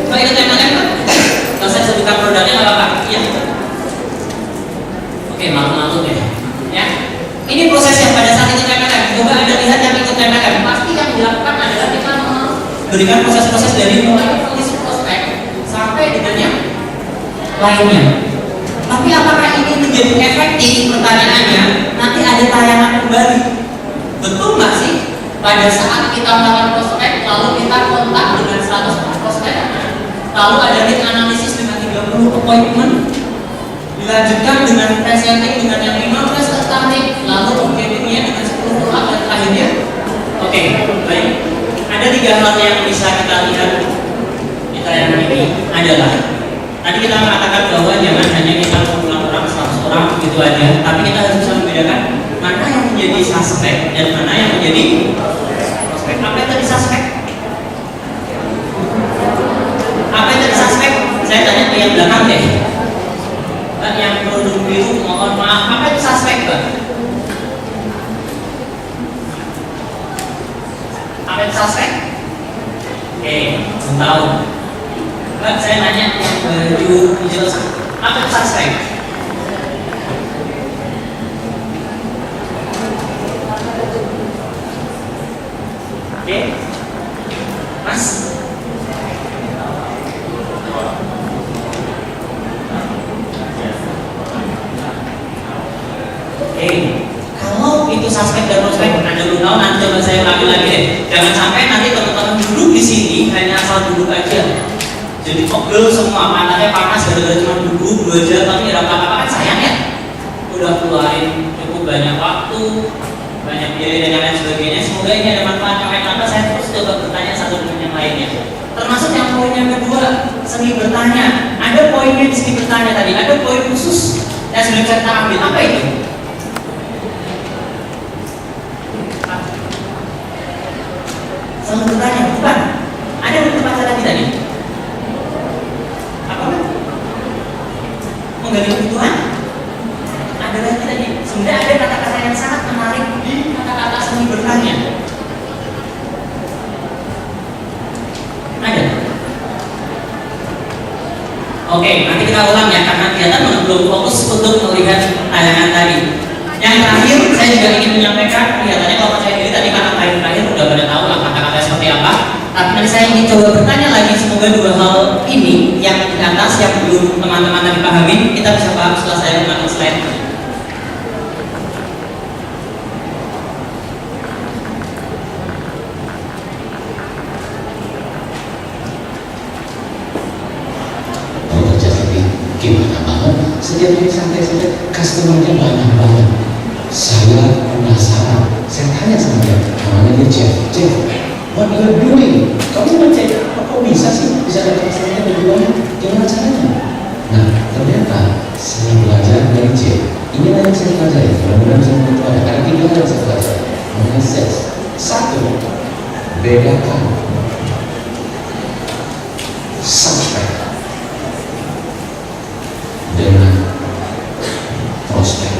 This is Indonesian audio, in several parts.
Mau ikut MLM kan? Kalau saya sebutkan produknya nggak apa-apa. Iya. Oke, malu-malu deh. Ya. Ini proses yang pada saat ikut MLM. Coba Anda lihat yang ikut MLM. Pasti yang dilakukan adalah kita memberikan proses-proses dari mulai kondisi prospek sampai dengan yang lainnya. Tapi apakah ini menjadi efektif? Pertanyaannya, nanti ada tayangan kembali. Betul nggak sih? Pada saat kita melakukan prospek, lalu kita kontak dengan 100 prospek, lalu ada lead analisis dengan 30 appointment, dilanjutkan dengan presenting dengan yang 15 tertarik, lalu engagement-nya dengan 10 follow-up dan terakhirnya. Oke, baik. Ada 3 hal yang bisa kita lihat di tayangan ini adalah tadi kita mengatakan bahwa jangan hanya kita mengulang orang 100 orang begitu aja, tapi kita harus bisa membedakan mana yang menjadi suspek dan mana yang menjadi prospek. Apa yang tadi suspek? Apa yang tadi suspek? Saya tanya ke yang belakang deh. Mbak yang produk biru, mohon maaf, apa itu suspek, Mbak? Apa itu suspek? Oke, belum tahu. Mbak, saya nanya yang baju hijau, apa itu suspek? Oke, Mas. Kalau itu suspek dan prospek, Anda belum tahu, nanti coba saya ulangi lagi deh. Jangan sampai nanti teman-teman duduk di sini hanya asal duduk aja. Jadi pegel semua, matanya panas gara-gara cuma duduk 2 jam tapi nggak dapat apa-apa, kan sayang ya. Udah keluarin cukup banyak waktu, banyak biaya dan lain sebagainya. Semoga ini ada manfaat. Yang lain saya terus coba bertanya satu dengan yang lainnya. Termasuk yang poin yang kedua, seni bertanya. Ada poinnya di sini bertanya tadi, ada poin khusus yang sudah kita ambil. Apa itu? Selalu bertanya, bukan? Ada yang berbaca lagi tadi? Apa? Menggali kebutuhan? Ada lagi tadi. Sebenarnya ada kata-kata yang sangat menarik di kata-kata seni bertanya. Ada? Oke, nanti kita ulang ya, karena kelihatan belum fokus untuk melihat tayangan tadi. Yang terakhir, saya juga ingin menyampaikan, kelihatannya kalau saya diri tadi kata terakhir udah pada tahu lah kata-kata seperti apa. Tapi nanti saya ingin coba bertanya lagi, semoga 2 hal ini yang di atas yang belum teman-teman tadi pahami, kita bisa paham setelah saya menonton slide. Gimana banget? Setiap hari santai-santai, customernya banyak banget. Saya penasaran. Saya tanya sama dia, namanya dia Jeff, what you are doing? Kamu ngecek apa? Kok bisa sih bisa ada customernya lebih banyak? Gimana caranya? Nah, ternyata saya belajar dari Jeff. Inilah yang saya pelajari. Mudah-mudahan bisa membantu Anda. Ada 3 hal yang saya pelajari. Mengenai sales. 1, bedakan suspek dengan prospek.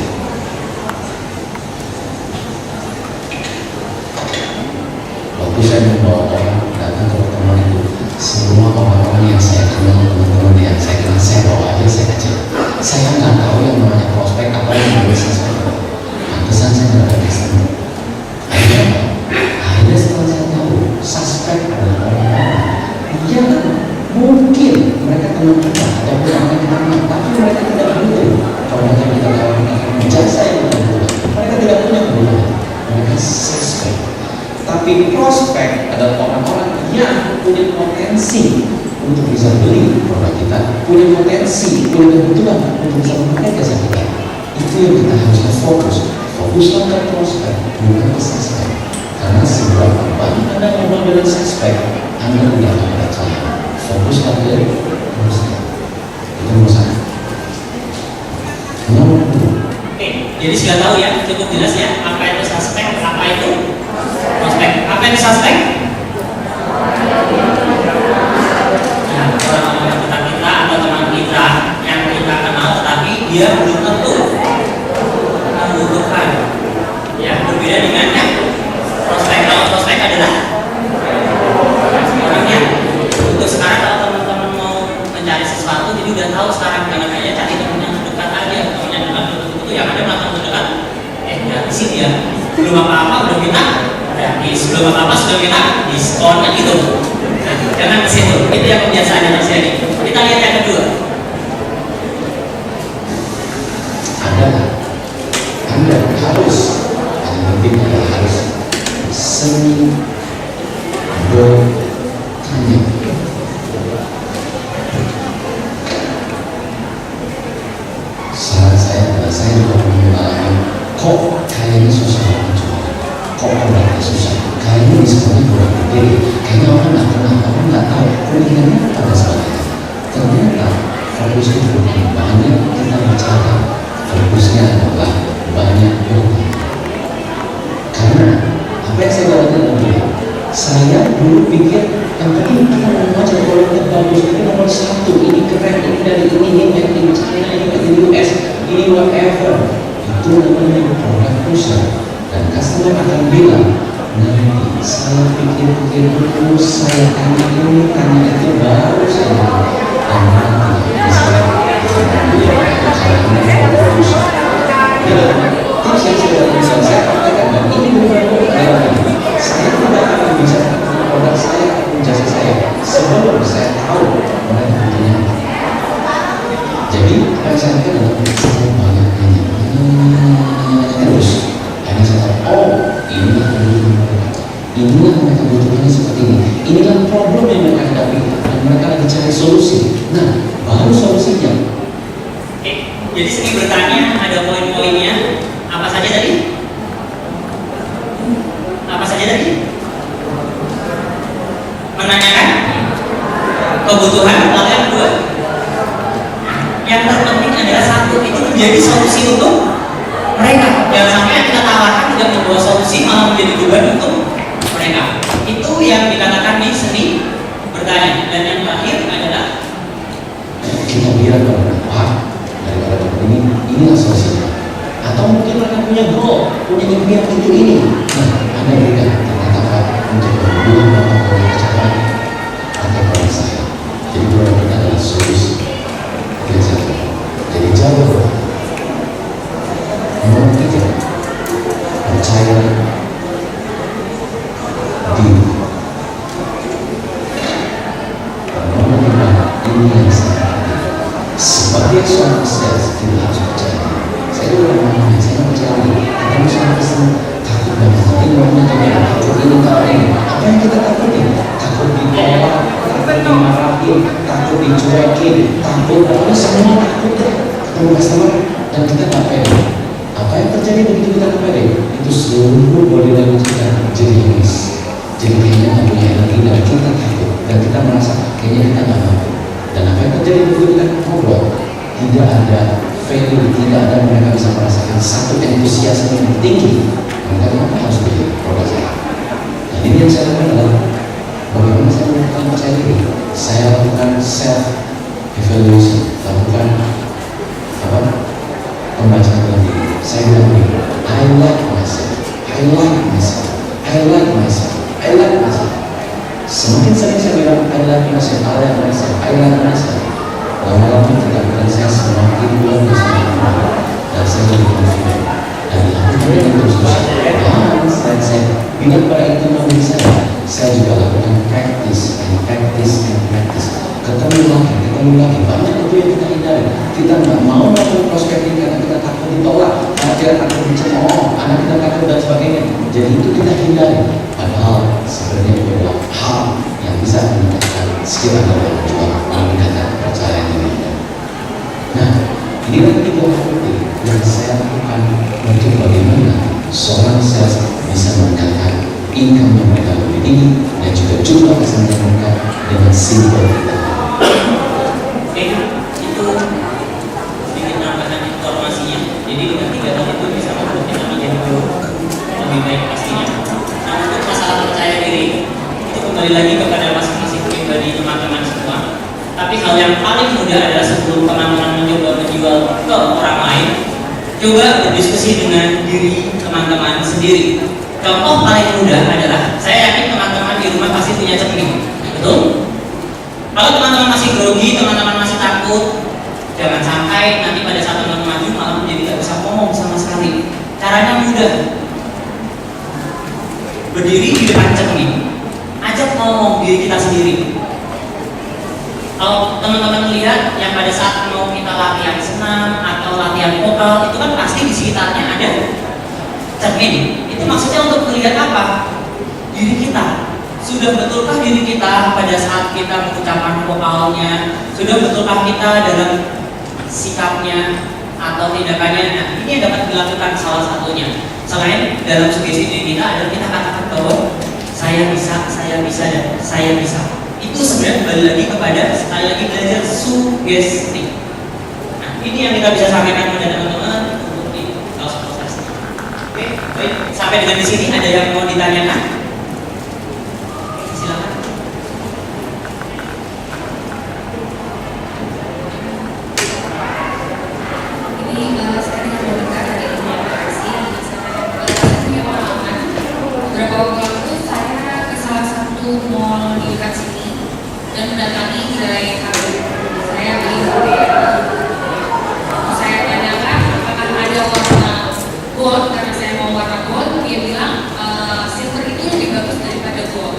Waktu saya membawa orang datang ke pertemuan itu, semua orang-orang yang saya kenal, teman-teman yang saya kenal, saya bawa aja, saya kecil. Saya nggak tahu yang namanya prospek apa yang namanya suspek. Pantesan saya nggak ada customer. Akhirnya setelah saya tahu suspek adalah orang-orang yang mungkin mereka kenal kita ataupun orang yang kita kenal, tapi mereka tidak butuh produk yang kita tawarkan, jasa yang kita butuh. Mereka tidak punya kebutuhan, mereka suspek. Tapi prospek adalah orang-orang yang punya potensi untuk bisa beli produk kita, punya potensi, punya kebutuhan untuk bisa memakai jasa kita. Itu yang kita harusnya fokuskan ke prospek, bukan ke suspek. Karena seberapa banyak Anda ngobrol dengan suspek, Anda tidak akan percaya. Fokuskan ke prospek. Itu menurut saya. Oke, jadi sudah tahu ya, cukup jelas ya, apa itu suspek, apa itu prospek. Apa itu suspek? Nah, orang-orang tetap kita atau teman kita yang kita kenal, tetapi dia belum tentu membutuhkan. Ya, berbeda dengan yang prospek. Kalau prospek adalah orangnya. Untuk sekarang kalau teman-teman Belum apa-apa udah minta gratis, belum apa-apa sudah minta diskon kan gitu. Nah, jangan ke situ. Itu yang kebiasaan yang terjadi. Kita lihat yang kedua. Anda harus, yang penting adalah harus sering bertanya. Saran saya adalah saya juga mengalami kok kayaknya susah jual, kok orangnya susah, kayaknya diskonnya kurang gede, kayaknya orang nggak kenal, orang nggak tahu kuliahnya pada sebagainya. Ternyata fokusnya bukan banyak kita bicara, fokusnya adalah banyak doa. Karena apa yang saya lakukan adalah saya dulu pikir yang penting kita mau aja kalau kita bagus ini nomor satu, ini keren, ini dari ini made in China, ini made in US, ini whatever. Itu namanya produk perusahaan. Dan customer akan bilang, nanti saya pikir-pikir dulu, saya tanya ini, tanya itu, baru saya bilang. Dan nanti bisa mengambil kalau ini produk perusahaan. Tips yang sudah saya katakan, dan ini bukan saya tidak akan bisa produk saya atau jasa saya sebelum saya tahu orang yang punya. Jadi apa yang saya lakukan adalah saya banyak nanya terus. Karena saya tahu, oh inilah kebutuhan mereka, inilah mereka butuhnya seperti ini, inilah problem yang mereka hadapi dan mereka lagi cari solusi. Nah, baru solusinya. Jadi sering bertanya, ada poin-poinnya. Apa saja tadi? Apa saja tadi? Menanyakan kebutuhan. Lalu yang kedua, yang terpenting adalah satu, itu menjadi solusi untuk mereka. Jangan sampai kita tawarkan tidak membawa solusi, malah menjadi beban untuk mereka. Itu yang dikatakan di seni bertanya. Dan yang terakhir adalah kita bilang daripada inilah solusinya. Atau mungkin mereka punya goal, punya impian untuk ini. Nah, Anda berikan kata-kata untuk membuat bapak punya kecapai atau produk saya. Jadi produk kita adalah solusi. Jadi jauh. Nomor 3, percaya diri. Nomor 5, ini yang saya sebagai seorang sales kita harus percaya diri. Saya dulu orang saya percaya diri. Kita harus pesan takut banget. Ini orangnya tidak takut ini takut ini. Apa yang kita takutin? Takut ditolak, takut dimarahin, takut dicuekin, takut pokoknya semua takut deh. Ketemu customer dan kita nggak pede. Apa yang terjadi begitu kita nggak pede? Itu seluruh body language kita jadi habis. Jadi kayaknya nggak punya energi dan kita takut dan kita merasa kayaknya kita nggak mampu. Dan apa yang terjadi begitu kita ngobrol? Tidak ada value, tidak ada mereka bisa merasakan satu entusiasme yang tinggi. Mereka kenapa harus beli produk saya? Dan ini yang saya lakukan adalah bagaimana saya melakukan percaya diri. Saya lakukan self evaluation, lakukan apa? Pembacaan diri. Saya bilang begini, I like myself, I like myself, I like myself, I like myself. Semakin sering saya bilang I like myself, I like myself, I like myself, lama-lama tindakan saya semakin luar biasa dan saya lebih confident dan lakukan itu terus-terusan. Dan saya ingat pada itu mobil saya juga lakukan practice and practice and practice. Ketemu lagi, banyak itu yang kita hindari. Kita nggak mau melakukan prospecting karena kita takut ditolak, karena kita takut dicemooh, karena kita takut dan sebagainya. Jadi itu kita hindari. Padahal sebenarnya itu adalah hal yang bisa meningkatkan skill Anda menjual, meningkatkan kepercayaan diri Anda. Nah, inilah 3 faktor yang saya lakukan untuk bagaimana seorang sales bisa meningkatkan income yang mereka lebih tinggi dan juga jumlah pesanan mereka dengan simple kita. Oke, itu sedikit tambahan informasinya. Jadi dengan 3 hal itu bisa membuat kita menjadi lebih baik pastinya. Nah, untuk masalah percaya diri itu kembali lagi kepada masing-masing pribadi teman-teman semua. Tapi hal yang paling mudah adalah sebelum teman-teman mencoba menjual ke orang lain, coba berdiskusi dengan diri teman-teman sendiri. Contoh paling mudah adalah, saya yakin teman-teman di rumah pasti punya cermin, betul? Kalau teman-teman masih grogi, teman-teman masih takut, jangan sampai nanti pada saat teman-teman maju malah menjadi tidak bisa ngomong sama sekali. Caranya mudah. berdiri di depan cermin, ajak ngomong diri kita sendiri. Kalau teman-teman lihat yang pada saat mau kita latihan senam atau latihan vokal, itu kan pasti di sekitarnya ada cermin. Itu maksudnya untuk melihat apa? Diri kita. Sudah betulkah diri kita pada saat kita mengucapkan vokalnya? Sudah betulkah kita dalam sikapnya atau tindakannya? Nah, ini yang dapat dilakukan salah satunya. Selain dalam sugesti diri kita adalah kita katakan bahwa saya bisa, dan saya bisa. Itu sebenarnya kembali lagi kepada sekali lagi belajar sugesti. Nah, ini yang kita bisa sampaikan kepada teman-teman untuk di proses. Oke, baik. Sampai dengan di sini ada yang mau ditanyakan? Silakan. Saya dengan Monica dari Inovasi. Saya punya pengalaman. Beberapa waktu lalu saya ke salah satu mall di dekat sini dan mendatangi gerai HP. Saya beli HP. Saya tanyakan apakah ada warna gold karena saya mau warna gold. Dia bilang silver itu lebih bagus daripada gold.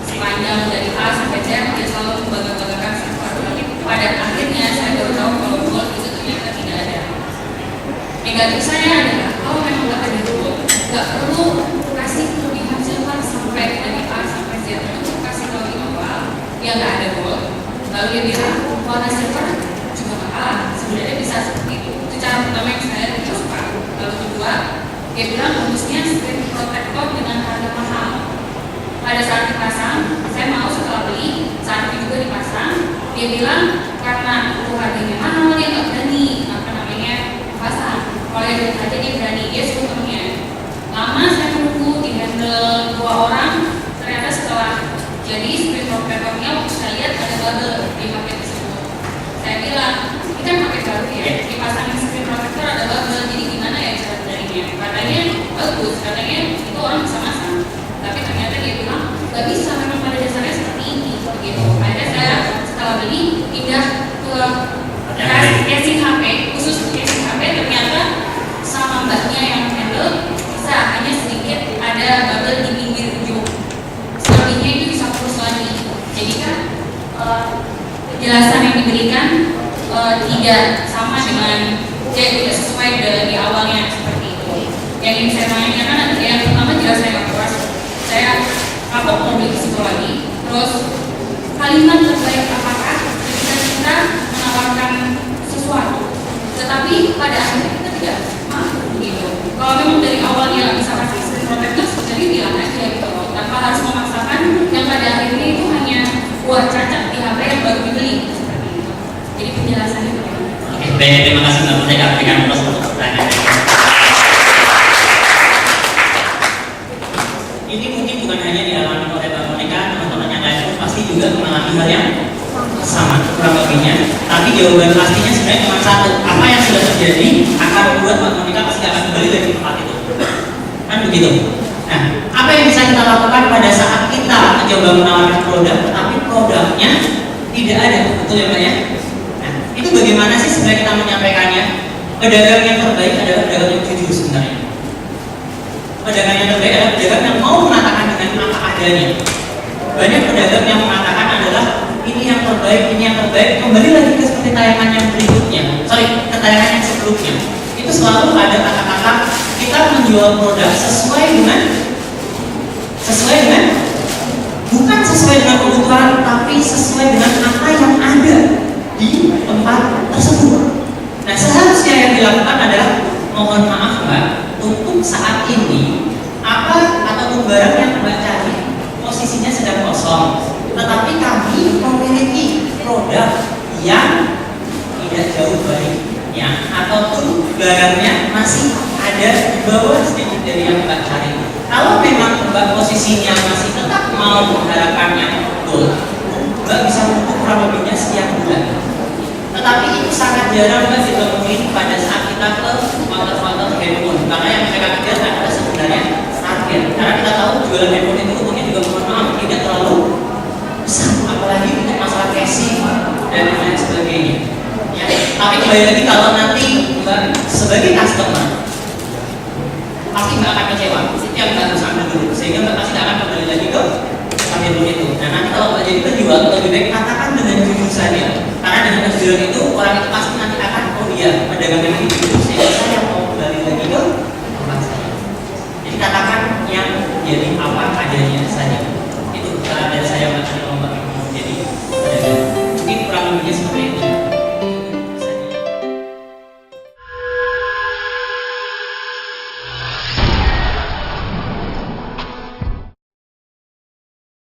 Sepanjang dari A sampai Z dia selalu membangga-banggakan silver. Tapi pada akhirnya saya baru tahu kalau gold itu ternyata tidak ada. Negatif saya adalah kalau memang nggak ada gold, nggak perlu kasih kelebihan silver sampai dari A sampai Z. Untuk kasih tahu di awal dia nggak ada gold, lalu dia bilang warna silver juga nggak kalah. Sebenarnya bisa seperti itu. Itu cara pertama yang saya tidak suka. Lalu kedua, dia bilang bagusnya screen protector dengan harga mahal. Pada saat dipasang, saya mau setelah beli, saat itu juga dipasang, dia bilang karena itu harganya mahal dia nggak berani pasang. Kalau yang aja dia berani, dia suruh temennya. Lama saya menunggu di handle 2 orang. Ternyata setelah jadi screen protectornya, waktu saya lihat ada bubble di HP tersebut. Saya bilang, ini kan HP baru ya, dipasangin screen protector ada bubble, jadi gimana ya cara benerinnya? Katanya bagus, katanya itu orang bisa masang. Tapi ternyata dia bilang nggak bisa, memang pada dasarnya seperti ini. Begitu. Akhirnya saya setelah beli pindah ke casing HP, khusus untuk casing HP. Ternyata sama mbaknya yang handle bisa hanya sedikit ada bubble di pinggir ujung. Selebihnya itu bisa terus lagi. Jadi kan penjelasan yang diberikan tidak sama dengan tidak sesuai di awalnya seperti itu. Yang ingin saya tanyakan adalah yang pertama jelas saya nggak puas. Saya kapok mau beli ke situ lagi. Terus kalimat terbaik apakah ketika kita menawarkan sesuatu, tetapi pada akhirnya kita tidak mampu begitu. Kalau memang dari awalnya nggak bisa kasih screen protector, jadi bilang aja gitu loh, tanpa harus memaksakan yang pada akhirnya itu hanya buat cacat di HP yang baru dibeli seperti itu. Jadi penjelasannya begitu. Oke, baik, terima kasih Mbak Monica berikan terus untuk pertanyaan. Ini mungkin bukan hanya dialami oleh Mbak Monica, teman-teman yang lain pun pasti juga mengalami hal yang sama kurang lebihnya. Tapi jawaban pastinya sebenarnya cuma satu. Apa yang sudah terjadi akan membuat Mbak Monica pasti akan kembali dari tempat itu. Kan begitu. Nah, apa yang bisa kita lakukan pada saat kita mencoba menawarkan produk, tetapi produknya tidak ada, betul ya Mbak ya? Nah, itu bagaimana sih sebenarnya kita menyampaikannya? Pedagang yang terbaik adalah pedagang yang jujur sebenarnya. Pedagang yang terbaik adalah pedagang yang mau mengatakan dengan apa adanya. Banyak pedagang yang mengatakan adalah ini yang terbaik, kembali lagi ke seperti tayangan yang berikutnya, ke tayangan yang sebelumnya. Itu selalu ada kata-kata kita menjual produk sesuai dengan bukan sesuai dengan kebutuhan, tapi sesuai dengan apa yang ada di tempat tersebut. Nah, seharusnya yang dilakukan adalah mohon maaf Mbak, untuk saat ini apa atau barang yang Mbak cari posisinya sedang kosong, tetapi kami memiliki produk yang tidak jauh baiknya ataupun barangnya masih ada di bawah sedikit dari yang Mbak cari. Kalau memang Mbak posisinya masih tetap mau mengharapkannya gold, Mbak bisa menunggu kurang lebihnya sekian bulan. Tetapi itu sangat jarang Mbak ditemukan pada saat kita ke counter-counter handphone. Karena yang mereka kejar adalah sebenarnya target. Karena kita tahu jualan handphone itu mungkin juga mohon maaf tidak terlalu besar, apalagi untuk masalah casing dan lain sebagainya. Ya. Tapi kembali lagi kalau nanti Mbak sebagai customer pasti Mbak akan kecewa. yang Mbak harus ambil dulu, sehingga Mbak pasti akan kembali lagi ke sambil dulu itu. Nah nanti kalau Mbak jadi penjual, lebih baik katakan dengan jujur saja.